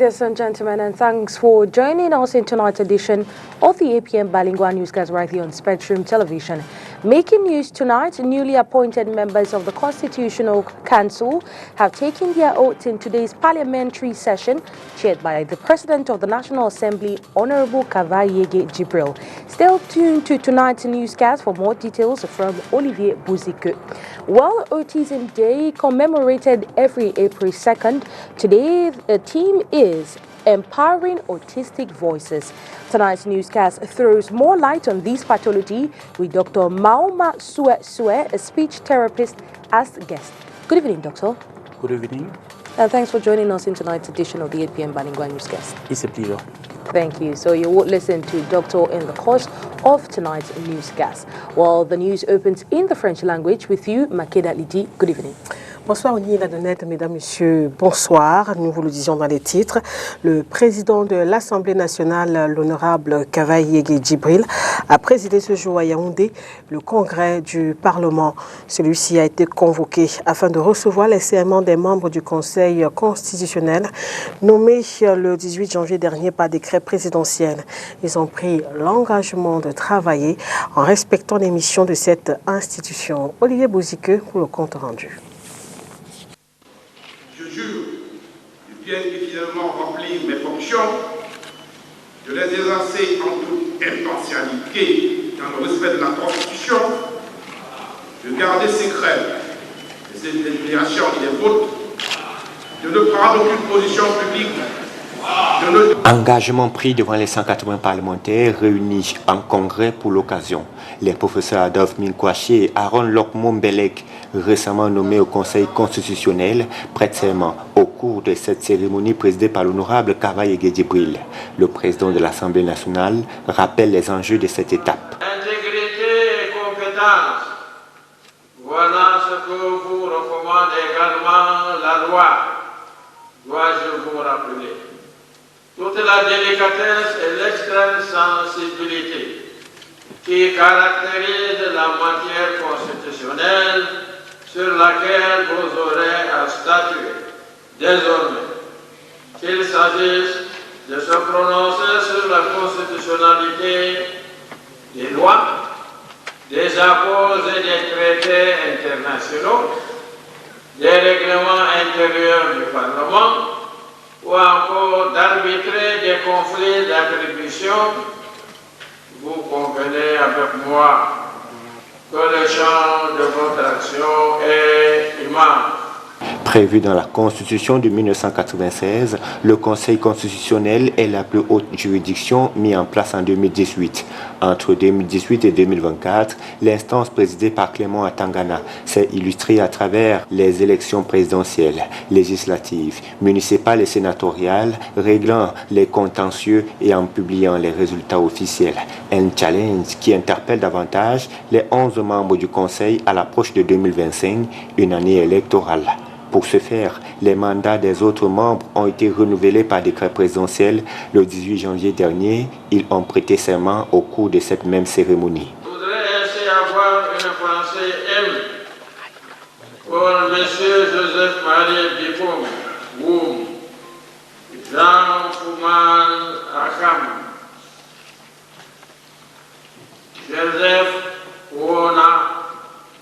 ladies and gentlemen, and thanks for joining us in tonight's edition of the APM Bilingual Newscast right here on Spectrum Television. Making news tonight, newly appointed members of the Constitutional Council have taken their oath in today's parliamentary session, chaired by the President of the National Assembly, Honorable Kavai Yege Jibril. Stay tuned to tonight's newscast for more details from Olivier Bouzike. Well, Autism Day commemorated every April 2nd. Today, the theme is Empowering Autistic Voices. Tonight's newscast throws more light on this pathology with Dr. Mauma Sue, a speech therapist, as guest. Good evening, Doctor. Good evening. And thanks for joining us in tonight's edition of the 8 p.m. Bilingual Newscast. It's a pleasure. Thank you. So you will listen to Doctor in the course of tonight's newscast. Well, the news opens in the French language with you, Makeda Lidi. Good evening. Bonsoir, Ouni Ladonnette, mesdames, messieurs, bonsoir. Nous vous le disions dans les titres. Le président de l'Assemblée nationale, l'honorable Kavai Yege Jibril, a présidé ce jour à Yaoundé le congrès du Parlement. Celui-ci a été convoqué afin de recevoir les serments des membres du Conseil constitutionnel nommés le 18 janvier dernier par décret présidentiel. Ils ont pris l'engagement de travailler en respectant les missions de cette institution. Olivier Bouzike pour le compte rendu. Je jure de bien et fidèlement remplir mes fonctions, de les exercer en toute impartialité dans le respect de la Constitution, de garder secret les délibérations et les votes, de ne prendre aucune position publique. Engagement pris devant les 180 parlementaires réunis en congrès pour l'occasion. Les professeurs Adolphe Minkwaché et Aaron Lokmombelek, récemment nommés au Conseil constitutionnel, prêtent serment au cours de cette cérémonie présidée par l'honorable Kavai Yege Jibril. Le président de l'Assemblée nationale rappelle les enjeux de cette étape. Intégrité et compétence, voilà ce que vous recommande également la loi, dois-je vous rappeler. Toute la délicatesse et l'extrême sensibilité qui caractérise la matière constitutionnelle sur laquelle vous aurez à statuer désormais, qu'il s'agisse de se prononcer sur la constitutionnalité des lois, des accords et des traités internationaux, des règlements intérieurs du Parlement, ou encore d'arbitrer des conflits d'attribution, vous convenez avec moi que le champ de votre action est immense. Prévu dans la Constitution de 1996, le Conseil constitutionnel est la plus haute juridiction mise en place en 2018. Entre 2018 et 2024, l'instance présidée par Clément Atangana s'est illustrée à travers les élections présidentielles, législatives, municipales et sénatoriales, réglant les contentieux et en publiant les résultats officiels. Un challenge qui interpelle davantage les 11 membres du Conseil à l'approche de 2025, une année électorale. Pour ce faire, les mandats des autres membres ont été renouvelés par décret présidentiel le 18 janvier dernier. Ils ont prêté serment au cours de cette même cérémonie. Je voudrais ainsi avoir une pensée émue pour M. Joseph-Marie Bikoum, Woum, Jean Fouman Akam, Joseph Ouona,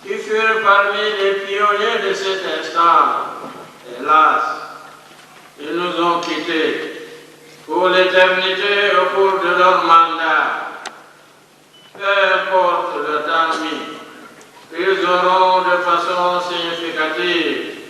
qui furent parmi les pionniers de cet instant. Hélas, ils nous ont quittés pour l'éternité au cours de leur mandat. Peu importe le temps mis, ils auront de façon significative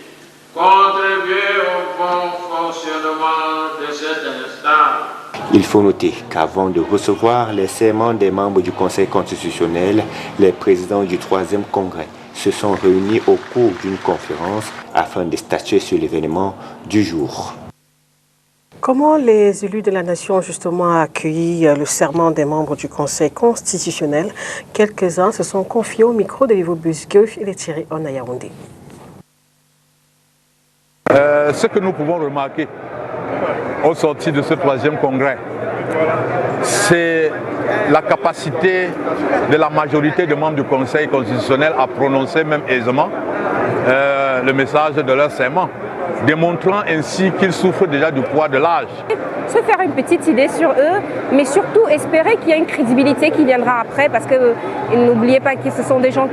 contribué au bon fonctionnement de cet instant. Il faut noter qu'avant de recevoir les serments des membres du Conseil constitutionnel, les présidents du 3e congrès se sont réunis au cours d'une conférence afin de statuer sur l'événement du jour. Comment les élus de la nation justement ont accueilli le serment des membres du Conseil constitutionnel? Quelques-uns se sont confiés au micro de Olivier Bouzike et les Thierry On à Yaoundé. Ce que nous pouvons remarquer au sortir de ce 3e congrès, c'est la capacité de la majorité des membres du Conseil constitutionnel à prononcer même aisément le message de leur serment. démontrant ainsi qu'ils souffrent déjà du poids de l'âge. Se faire une petite idée sur eux, mais surtout espérer qu'il y a une crédibilité qui viendra après, parce que n'oubliez pas que ce sont des gens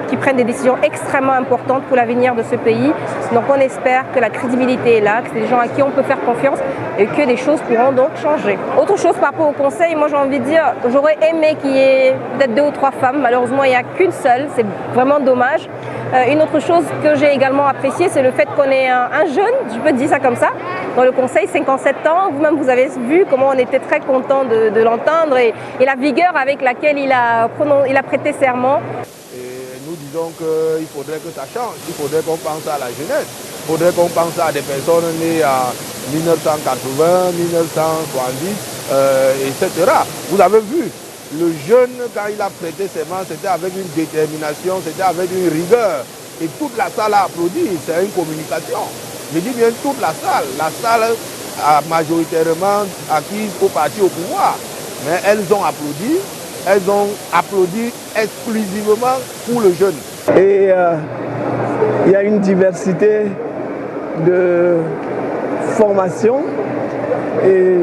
qui prennent des décisions extrêmement importantes pour l'avenir de ce pays. Donc on espère que la crédibilité est là, que c'est des gens à qui on peut faire confiance et que des choses pourront donc changer. Autre chose par rapport au conseil, moi j'ai envie de dire, j'aurais aimé qu'il y ait peut-être 2 ou 3 femmes, malheureusement il n'y a qu'une seule, c'est vraiment dommage. Une autre chose que j'ai également appréciée, c'est le fait qu'on ait un jeune, je peux dire ça comme ça, dans le conseil, 57 ans. Vous-même, vous avez vu comment on était très content de l'entendre et la vigueur avec laquelle il a prêté serment. Et nous disons qu'il faudrait que ça change, il faudrait qu'on pense à la jeunesse, il faudrait qu'on pense à des personnes nées en 1980, 1970, etc. Vous avez vu, le jeune, quand il a prêté serment, c'était avec une détermination, c'était avec une rigueur. Et toute la salle a applaudi, c'est une communication. Je dis bien toute la salle a majoritairement acquise au parti au pouvoir. Mais elles ont applaudi exclusivement pour le jeune. Et il y a une diversité de formations et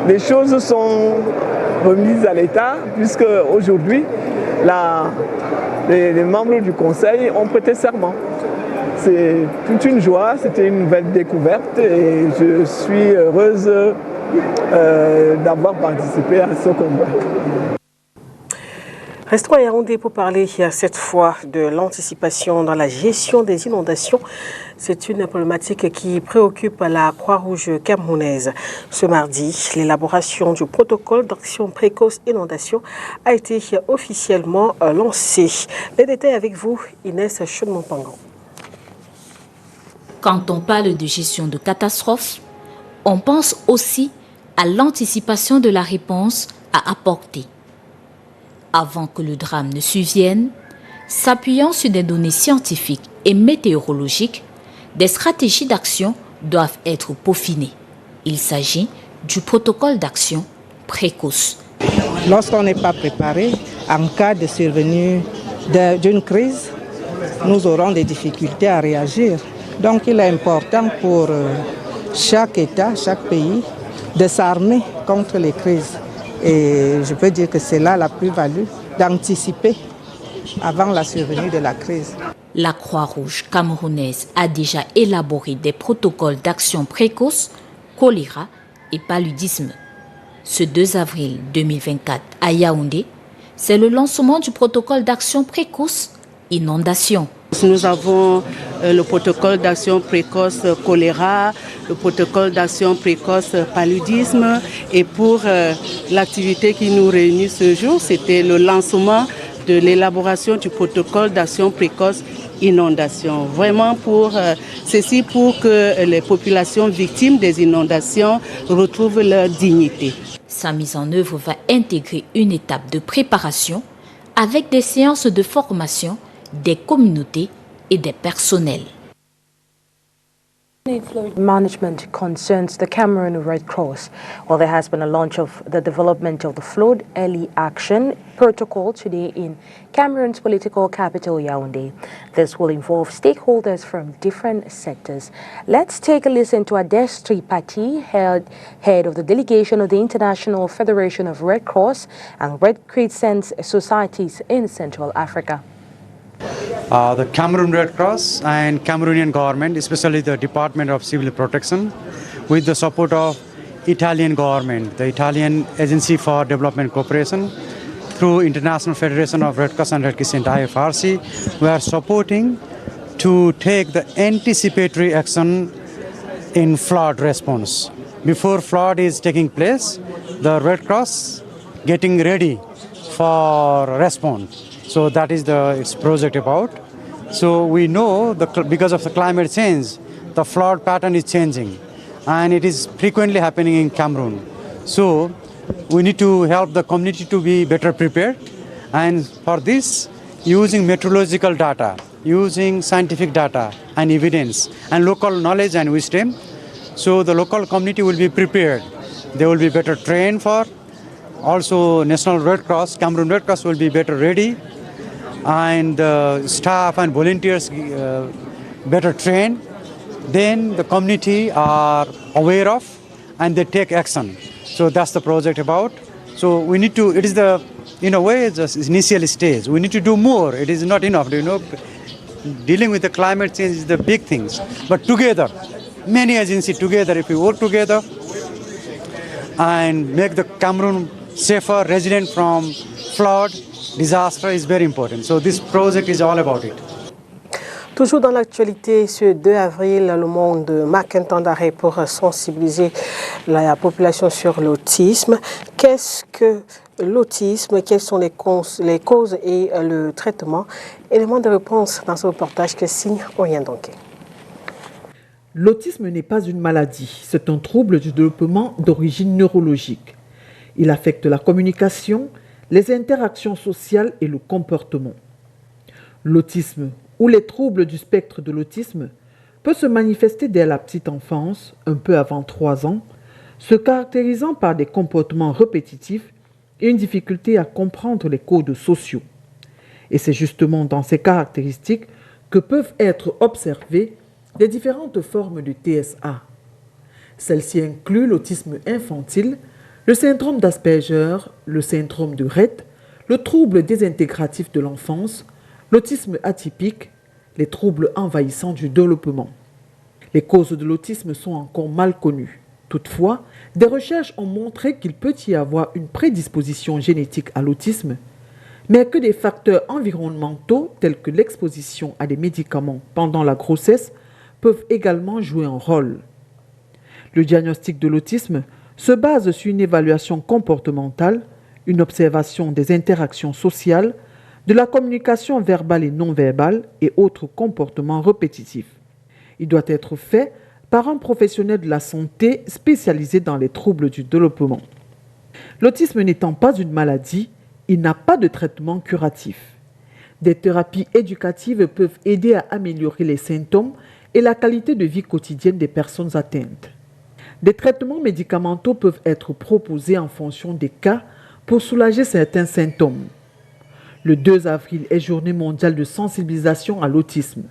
les choses sont remises à l'État puisque aujourd'hui les membres du conseil ont prêté serment. C'est toute une joie, c'était une nouvelle découverte et je suis heureuse d'avoir participé à ce combat. Restons à Yaoundé pour parler cette fois de l'anticipation dans la gestion des inondations. C'est une problématique qui préoccupe la Croix-Rouge camerounaise. Ce mardi, l'élaboration du protocole d'action précoce inondation a été officiellement lancée. Les détails avec vous, Inès Chaudemont-Pangan. Quand on parle de gestion de catastrophe, on pense aussi à l'anticipation de la réponse à apporter. Avant que le drame ne survienne, s'appuyant sur des données scientifiques et météorologiques, des stratégies d'action doivent être peaufinées. Il s'agit du protocole d'action précoce. Lorsqu'on n'est pas préparé, en cas de survenue d'une crise, nous aurons des difficultés à réagir. Donc il est important pour chaque État, chaque pays, de s'armer contre les crises. Et je peux dire que c'est là la plus-value d'anticiper avant la survenue de la crise. La Croix-Rouge camerounaise a déjà élaboré des protocoles d'action précoce, choléra et paludisme. Ce 2 avril 2024 à Yaoundé, c'est le lancement du protocole d'action précoce inondation. Nous avons le protocole d'action précoce choléra, le protocole d'action précoce paludisme. Et pour l'activité qui nous réunit ce jour, c'était le lancement de l'élaboration du protocole d'action précoce inondation. Vraiment pour ceci, pour que les populations victimes des inondations retrouvent leur dignité. Sa mise en œuvre va intégrer une étape de préparation avec des séances de formation des communautés et des personnels. Management concerns the Cameroon Red Cross. Well, there has been a launch of the development of the Flood Early Action Protocol today in Cameroon's political capital, Yaoundé. This will involve stakeholders from different sectors. Let's take a listen to Ades Tripati, head of the delegation of the International Federation of Red Cross and Red Crescent Societies in Central Africa. The Cameroon Red Cross and Cameroonian government, especially the Department of Civil Protection, with the support of Italian government, the Italian Agency for Development Cooperation, through International Federation of Red Cross and Red Crescent IFRC, we are supporting to take the anticipatory action in flood response. Before flood is taking place, the Red Cross getting ready for response. So that is its project about. So we know because of the climate change, the flood pattern is changing and it is frequently happening in Cameroon. So we need to help the community to be better prepared, and for this, using meteorological data, using scientific data and evidence and local knowledge and wisdom, so the local community will be prepared. They will be better trained for. Also, National Red Cross, Cameroon Red Cross will be better ready, and staff and volunteers better trained, then the community are aware of and they take action. So that's the project about. So we need to, it is the, in a way, it's the initial stage. We need to do more. It is not enough, dealing with the climate change is the big things. But together, many agencies together, if we work together and make the Cameroon safer, resilient from flood, disaster is very important. So this project is all about it. Toujours dans l'actualité, ce 2 avril, le monde marque un temps d'arrêt pour sensibiliser la population sur l'autisme. Qu'est-ce que l'autisme? Quelles sont les causes et le traitement? Élément de réponse dans ce reportage que signe Orient Donké. L'autisme n'est pas une maladie, c'est un trouble du développement d'origine neurologique. Il affecte la communication, les interactions sociales et le comportement. L'autisme ou les troubles du spectre de l'autisme peut se manifester dès la petite enfance, un peu avant 3 ans, se caractérisant par des comportements répétitifs et une difficulté à comprendre les codes sociaux. Et c'est justement dans ces caractéristiques que peuvent être observées les différentes formes de TSA. Celles-ci incluent l'autisme infantile, le syndrome d'Asperger, le syndrome de Rett, le trouble désintégratif de l'enfance, l'autisme atypique, les troubles envahissants du développement. Les causes de l'autisme sont encore mal connues. Toutefois, des recherches ont montré qu'il peut y avoir une prédisposition génétique à l'autisme, mais que des facteurs environnementaux tels que l'exposition à des médicaments pendant la grossesse peuvent également jouer un rôle. Le diagnostic de l'autisme se base sur une évaluation comportementale, une observation des interactions sociales, de la communication verbale et non verbale et autres comportements répétitifs. Il doit être fait par un professionnel de la santé spécialisé dans les troubles du développement. L'autisme n'étant pas une maladie, il n'a pas de traitement curatif. Des thérapies éducatives peuvent aider à améliorer les symptômes et la qualité de vie quotidienne des personnes atteintes. Des traitements médicamenteux peuvent être proposés en fonction des cas pour soulager certains symptômes. Le 2 avril est Journée mondiale de sensibilisation à l'autisme.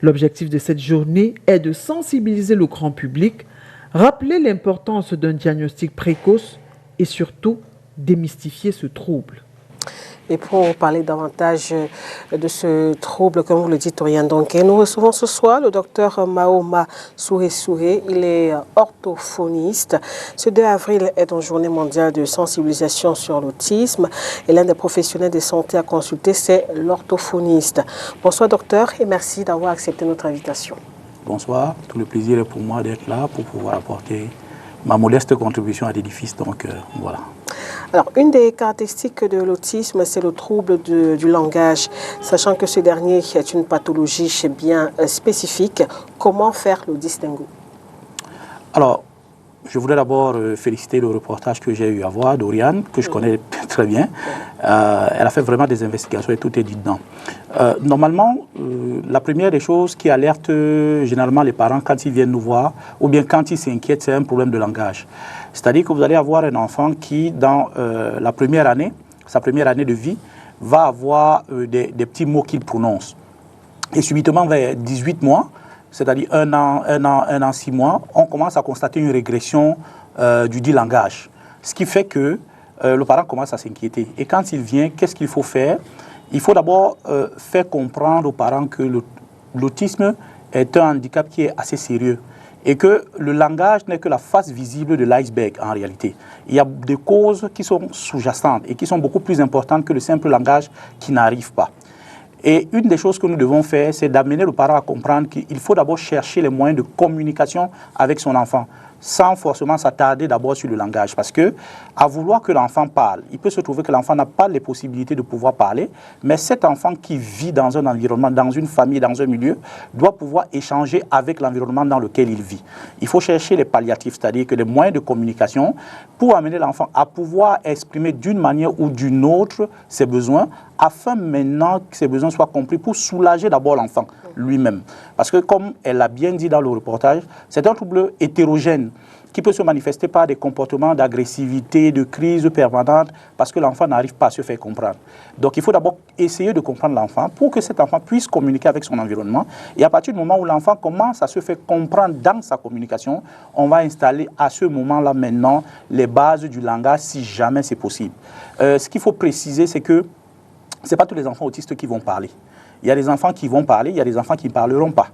L'objectif de cette journée est de sensibiliser le grand public, rappeler l'importance d'un diagnostic précoce et surtout démystifier ce trouble. Et pour parler davantage de ce trouble, comme vous le dites, Orient Donké, nous recevons ce soir le docteur Mahoma Souré. Il est orthophoniste. Ce 2 avril est une journée mondiale de sensibilisation sur l'autisme. Et l'un des professionnels de santé à consulter, c'est l'orthophoniste. Bonsoir docteur et merci d'avoir accepté notre invitation. Bonsoir, tout le plaisir est pour moi d'être là pour pouvoir apporter ma modeste contribution à l'édifice. Donc voilà. Alors, une des caractéristiques de l'autisme, c'est le trouble du langage. Sachant que ce dernier est une pathologie bien spécifique, comment faire le distinguo? Alors, je voudrais d'abord féliciter le reportage que j'ai eu à voir d'Oriane, que je connais très bien. Elle a fait vraiment des investigations et tout est dit dedans. Normalement, la première des choses qui alerte généralement les parents quand ils viennent nous voir, ou bien quand ils s'inquiètent, c'est un problème de langage. C'est-à-dire que vous allez avoir un enfant qui, dans la première année, sa première année de vie, va avoir des petits mots qu'il prononce. Et subitement, vers 18 mois, c'est-à-dire un an, 6 mois, on commence à constater une régression du dit langage. Ce qui fait que le parent commence à s'inquiéter. Et quand il vient, qu'est-ce qu'il faut faire? Il faut d'abord faire comprendre aux parents que l'autisme est un handicap qui est assez sérieux et que le langage n'est que la face visible de l'iceberg en réalité. Il y a des causes qui sont sous-jacentes et qui sont beaucoup plus importantes que le simple langage qui n'arrive pas. Et une des choses que nous devons faire, c'est d'amener le parent à comprendre qu'il faut d'abord chercher les moyens de communication avec son enfant, sans forcément s'attarder d'abord sur le langage. Parce que, à vouloir que l'enfant parle, il peut se trouver que l'enfant n'a pas les possibilités de pouvoir parler, mais cet enfant qui vit dans un environnement, dans une famille, dans un milieu, doit pouvoir échanger avec l'environnement dans lequel il vit. Il faut chercher les palliatifs, c'est-à-dire que les moyens de communication pour amener l'enfant à pouvoir exprimer d'une manière ou d'une autre ses besoins afin maintenant que ces besoins soient compris pour soulager d'abord l'enfant lui-même. Parce que comme elle l'a bien dit dans le reportage, c'est un trouble hétérogène qui peut se manifester par des comportements d'agressivité, de crise permanente, parce que l'enfant n'arrive pas à se faire comprendre. Donc il faut d'abord essayer de comprendre l'enfant pour que cet enfant puisse communiquer avec son environnement. Et à partir du moment où l'enfant commence à se faire comprendre dans sa communication, on va installer à ce moment-là maintenant les bases du langage si jamais c'est possible. Ce qu'il faut préciser, c'est que ce n'est pas tous les enfants autistes qui vont parler. Il y a des enfants qui vont parler, il y a des enfants qui ne parleront pas.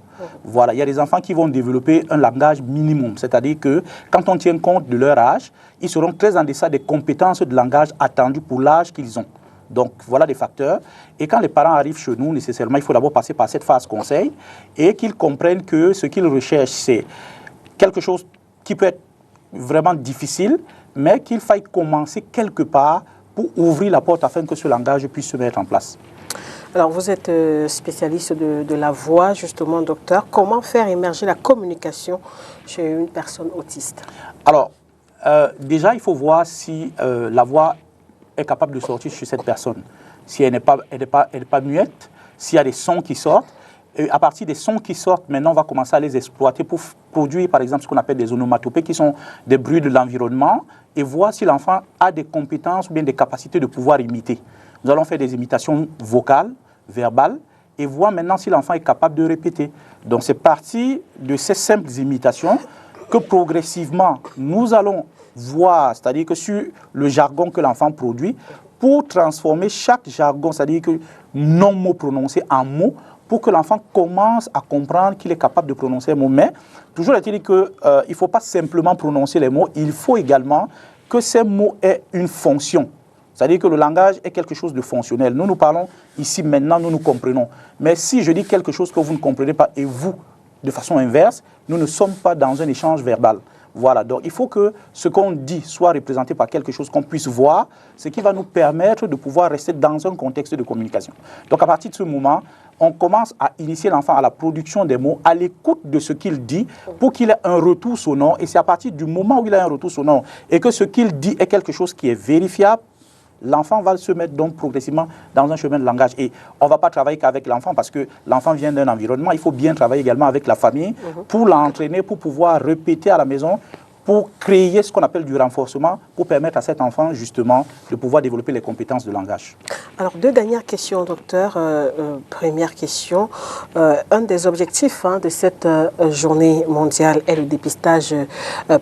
Voilà, il y a des enfants qui vont développer un langage minimum, c'est-à-dire que quand on tient compte de leur âge, ils seront très en deçà des compétences de langage attendues pour l'âge qu'ils ont. Donc voilà des facteurs. Et quand les parents arrivent chez nous, nécessairement, il faut d'abord passer par cette phase conseil et qu'ils comprennent que ce qu'ils recherchent, c'est quelque chose qui peut être vraiment difficile, mais qu'il faille commencer quelque part pour ouvrir la porte afin que ce langage puisse se mettre en place. Alors, vous êtes spécialiste de la voix, justement, docteur. Comment faire émerger la communication chez une personne autiste? Alors, déjà, il faut voir si la voix est capable de sortir chez cette personne. Si elle n'est pas muette, s'il y a des sons qui sortent. Et à partir des sons qui sortent, maintenant, on va commencer à les exploiter pour produire, par exemple, ce qu'on appelle des onomatopées, qui sont des bruits de l'environnement, et voir si l'enfant a des compétences ou bien des capacités de pouvoir imiter. Nous allons faire des imitations vocales, verbales, et voir maintenant si l'enfant est capable de répéter. Donc c'est parti de ces simples imitations que progressivement nous allons voir, c'est-à-dire que sur le jargon que l'enfant produit, pour transformer chaque jargon, c'est-à-dire que non-mot prononcé en mot, pour que l'enfant commence à comprendre qu'il est capable de prononcer les mots. Mais toujours est-il qu'il ne faut pas simplement prononcer les mots, il faut également que ces mots aient une fonction. C'est-à-dire que le langage est quelque chose de fonctionnel. Nous, nous parlons ici, maintenant, nous nous comprenons. Mais si je dis quelque chose que vous ne comprenez pas et vous, de façon inverse, nous ne sommes pas dans un échange verbal. Voilà, donc il faut que ce qu'on dit soit représenté par quelque chose qu'on puisse voir, ce qui va nous permettre de pouvoir rester dans un contexte de communication. Donc à partir de ce moment, on commence à initier l'enfant à la production des mots, à l'écoute de ce qu'il dit, pour qu'il ait un retour sonore. Et c'est à partir du moment où il a un retour sonore et que ce qu'il dit est quelque chose qui est vérifiable, l'enfant va se mettre donc progressivement dans un chemin de langage. Et on ne va pas travailler qu'avec l'enfant parce que l'enfant vient d'un environnement. Il faut bien travailler également avec la famille pour l'entraîner, pour pouvoir répéter à la maison, pour créer ce qu'on appelle du renforcement, pour permettre à cet enfant justement de pouvoir développer les compétences de langage. Alors, deux dernières questions, docteur. Première question. Un des objectifs de cette journée mondiale est le dépistage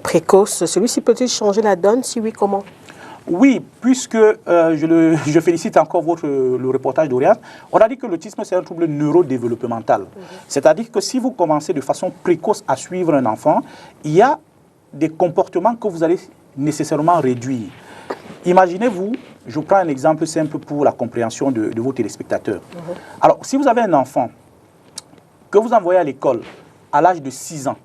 précoce. Celui-ci peut-il changer la donne? Si oui, comment? Oui, puisque je félicite encore le reportage d'Oriane, on a dit que l'autisme, c'est un trouble neurodéveloppemental. C'est-à-dire que si vous commencez de façon précoce à suivre un enfant, il y a des comportements que vous allez nécessairement réduire. Imaginez-vous, je prends un exemple simple pour la compréhension de vos téléspectateurs. Alors, si vous avez un enfant que vous envoyez à l'école à l'âge de 6 ans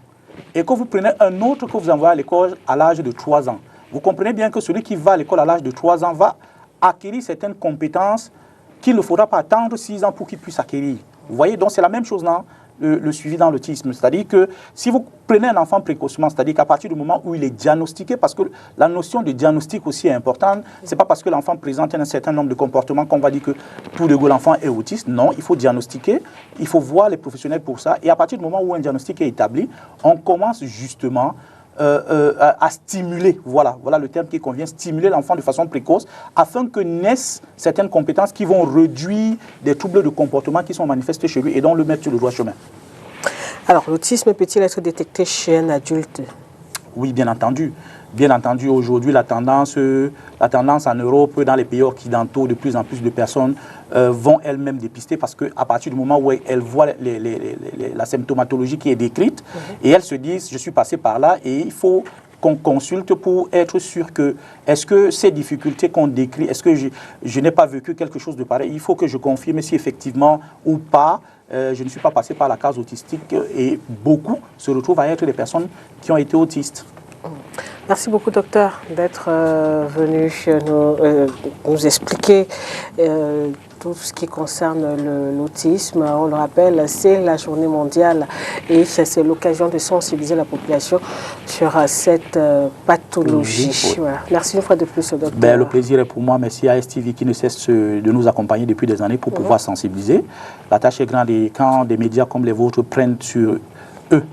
et que vous prenez un autre que vous envoyez à l'école à l'âge de 3 ans, vous comprenez bien que celui qui va à l'école à l'âge de 3 ans va acquérir certaines compétences qu'il ne faudra pas attendre 6 ans pour qu'il puisse acquérir. Vous voyez, donc c'est la même chose là, le suivi dans l'autisme. C'est-à-dire que si vous prenez un enfant précocement, c'est-à-dire qu'à partir du moment où il est diagnostiqué, parce que la notion de diagnostic aussi est importante, ce n'est pas parce que l'enfant présente un certain nombre de comportements qu'on va dire que tout de go l'enfant est autiste. Non, il faut diagnostiquer, il faut voir les professionnels pour ça. Et à partir du moment où un diagnostic est établi, on commence justement à stimuler, voilà le terme qui convient, stimuler l'enfant de façon précoce afin que naissent certaines compétences qui vont réduire des troubles de comportement qui sont manifestés chez lui et donc le mettre sur le droit chemin. Alors, l'autisme peut-il être détecté chez un adulte? Oui, bien entendu. Bien entendu, aujourd'hui, la tendance en Europe, dans les pays occidentaux, de plus en plus de personnes vont elles-mêmes dépister parce qu'à partir du moment où elles voient la symptomatologie qui est décrite, et elles se disent, je suis passé par là et il faut qu'on consulte pour être sûr que, est-ce que ces difficultés qu'on décrit, est-ce que je n'ai pas vécu quelque chose de pareil? Il faut que je confirme si effectivement ou pas, je ne suis pas passé par la case autistique et beaucoup se retrouvent à être des personnes qui ont été autistes. Merci beaucoup, docteur, d'être venu nous expliquer tout ce qui concerne l'autisme. On le rappelle, c'est la journée mondiale et c'est l'occasion de sensibiliser la population sur cette pathologie. Voilà. Merci une fois de plus, docteur. Le plaisir est pour moi. Merci à STV qui ne cesse de nous accompagner depuis des années pour pouvoir sensibiliser. La tâche est grande et quand des médias comme les vôtres prennent sur eux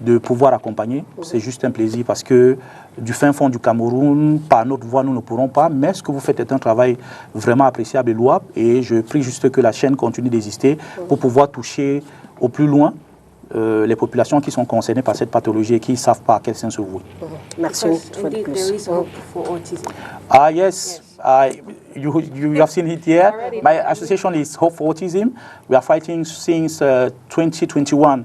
de pouvoir accompagner, c'est juste un plaisir parce que du fin fond du Cameroun, par notre voix, nous ne pourrons pas, mais ce que vous faites est un travail vraiment appréciable et louable et je prie juste que la chaîne continue d'exister pour pouvoir toucher au plus loin les populations qui sont concernées par cette pathologie et qui ne savent pas à quel sens se vouer. Merci une fois de plus. Yes, you have seen it here. My association is Hope for Autism. We are fighting since 2021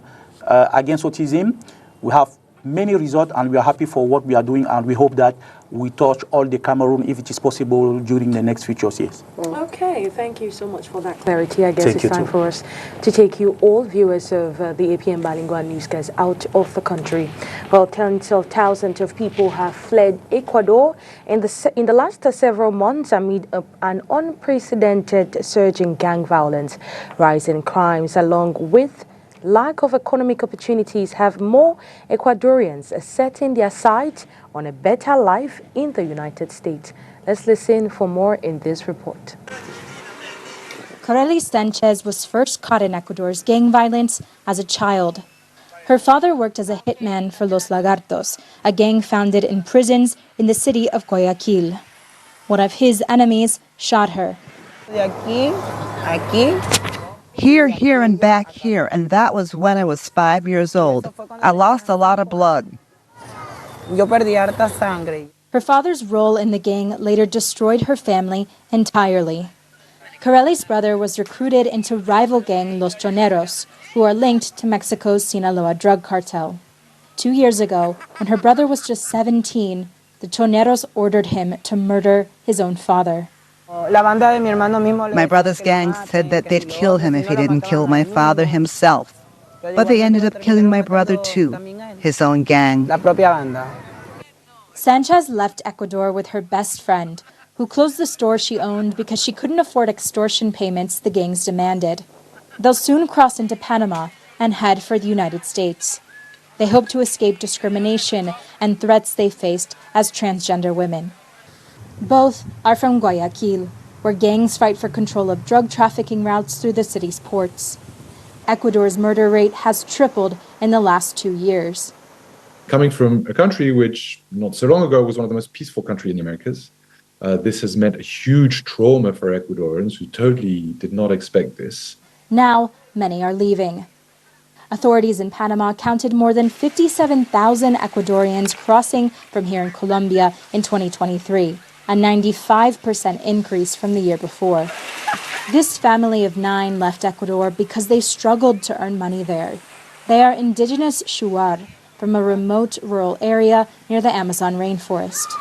against autism. We have many results and we are happy for what we are doing and we hope that we touch all the Cameroon if it is possible during the next future years. Okay, thank you so much for that clarity. I guess it's time for us to take you all viewers of the APM Bilingual Newscast out of the country. Well, tens of thousands of people have fled Ecuador in the last several months amid an unprecedented surge in gang violence. Rising crimes along with lack of economic opportunities have more Ecuadorians setting their sights on a better life in the United States. Let's listen for more in this report. Corely Sanchez was first caught in Ecuador's gang violence as a child. Her father worked as a hitman for Los Lagartos, a gang founded in prisons in the city of Guayaquil. One of his enemies shot her. Here, here, and back here, and that was when I was 5 years old. I lost a lot of blood. Her father's role in the gang later destroyed her family entirely. Corely's brother was recruited into rival gang Los Choneros, who are linked to Mexico's Sinaloa drug cartel. 2 years ago, when her brother was just 17, the Choneros ordered him to murder his own father. My brother's gang said that they'd kill him if he didn't kill my father himself. But they ended up killing my brother too, his own gang. Sanchez left Ecuador with her best friend, who closed the store she owned because she couldn't afford extortion payments the gangs demanded. They'll soon cross into Panama and head for the United States. They hope to escape discrimination and threats they faced as transgender women. Both are from Guayaquil, where gangs fight for control of drug trafficking routes through the city's ports. Ecuador's murder rate has tripled in the last 2 years. Coming from a country which not so long ago was one of the most peaceful countries in the Americas, this has meant a huge trauma for Ecuadorians who totally did not expect this. Now, many are leaving. Authorities in Panama counted more than 57,000 Ecuadorians crossing from here in Colombia in 2023. A 95% increase from the year before. This family of 9 left Ecuador because they struggled to earn money there. They are indigenous Shuar from a remote rural area near the Amazon rainforest.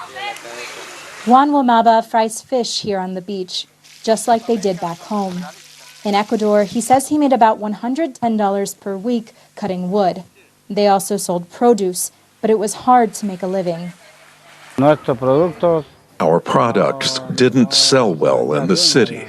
Juan Wamaba fries fish here on the beach, just like they did back home. In Ecuador, he says he made about $110 per week cutting wood. They also sold produce, but it was hard to make a living. Our products didn't sell well in the city.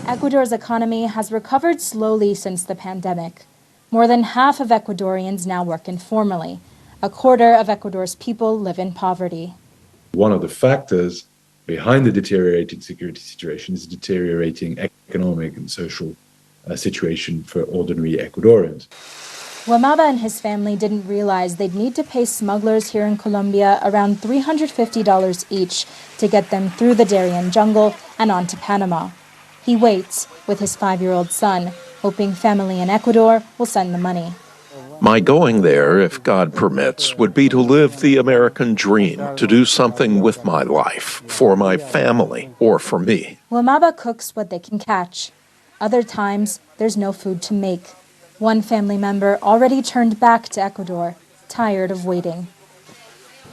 Ecuador's economy has recovered slowly since the pandemic. More than half of Ecuadorians now work informally. A quarter of Ecuador's people live in poverty. One of the factors behind the deteriorating security situation is deteriorating economic and social situation for ordinary Ecuadorians. Wamaba and his family didn't realize they'd need to pay smugglers here in Colombia around $350 each to get them through the Darien jungle and onto Panama. He waits with his 5-year-old son, hoping family in Ecuador will send the money. My going there, if God permits, would be to live the American dream, to do something with my life, for my family, or for me. Wamaba cooks what they can catch. Other times, there's no food to make. One family member already turned back to Ecuador, tired of waiting.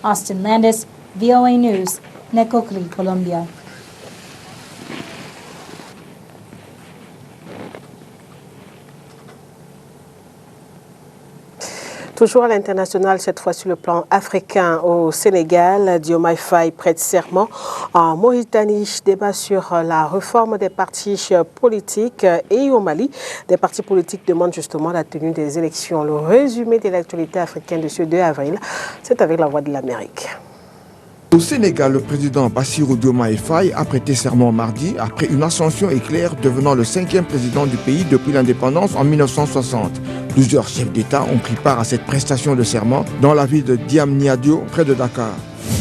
Austin Landis, VOA News, Necoclí, Colombia. Toujours à l'international, cette fois sur le plan africain, au Sénégal, Diomaye Faye prête serment. En Mauritanie, débat sur la réforme des partis politiques. Et au Mali, des partis politiques demandent justement la tenue des élections. Le résumé de l'actualité africaine de ce 2 avril, c'est avec la Voix de l'Amérique. Au Sénégal, le président Bassirou Diomaye Faye a prêté serment mardi après une ascension éclair, devenant le 5e président du pays depuis l'indépendance en 1960. Plusieurs chefs d'État ont pris part à cette prestation de serment dans la ville de Diamniadio, près de Dakar.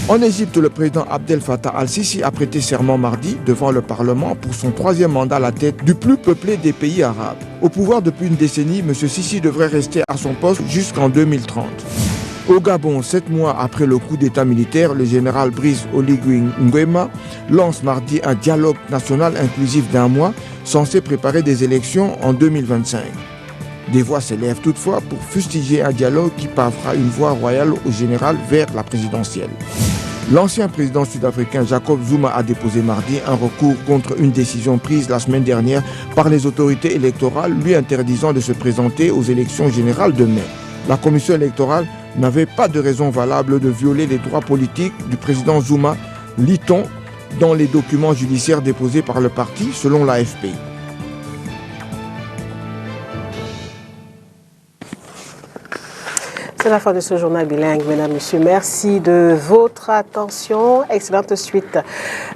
En Égypte, le président Abdel Fattah al-Sisi a prêté serment mardi devant le Parlement pour son 3e mandat à la tête du plus peuplé des pays arabes. Au pouvoir depuis une décennie, M. Sisi devrait rester à son poste jusqu'en 2030. Au Gabon, 7 mois après le coup d'État militaire, le général Brice Oligui Nguema lance mardi un dialogue national inclusif d'1 mois censé préparer des élections en 2025. Des voix s'élèvent toutefois pour fustiger un dialogue qui pavera une voie royale au général vers la présidentielle. L'ancien président sud-africain Jacob Zuma a déposé mardi un recours contre une décision prise la semaine dernière par les autorités électorales lui interdisant de se présenter aux élections générales de mai. La commission électorale n'avait pas de raison valable de violer les droits politiques du président Zuma, lit-on dans les documents judiciaires déposés par le parti, selon l'AFP. C'est la fin de ce journal bilingue, mesdames, messieurs. Merci de votre attention. Excellente suite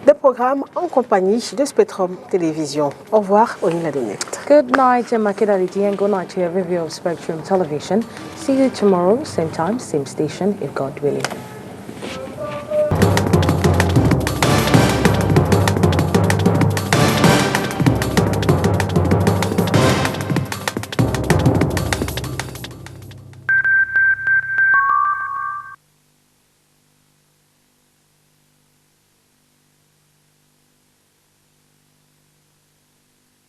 de programmes en compagnie de Spectrum Télévision. Au revoir, Onila Donet. Good night, Makedaliti, and good night to your review of Spectrum Television. See you tomorrow, same time, same station, if God willing.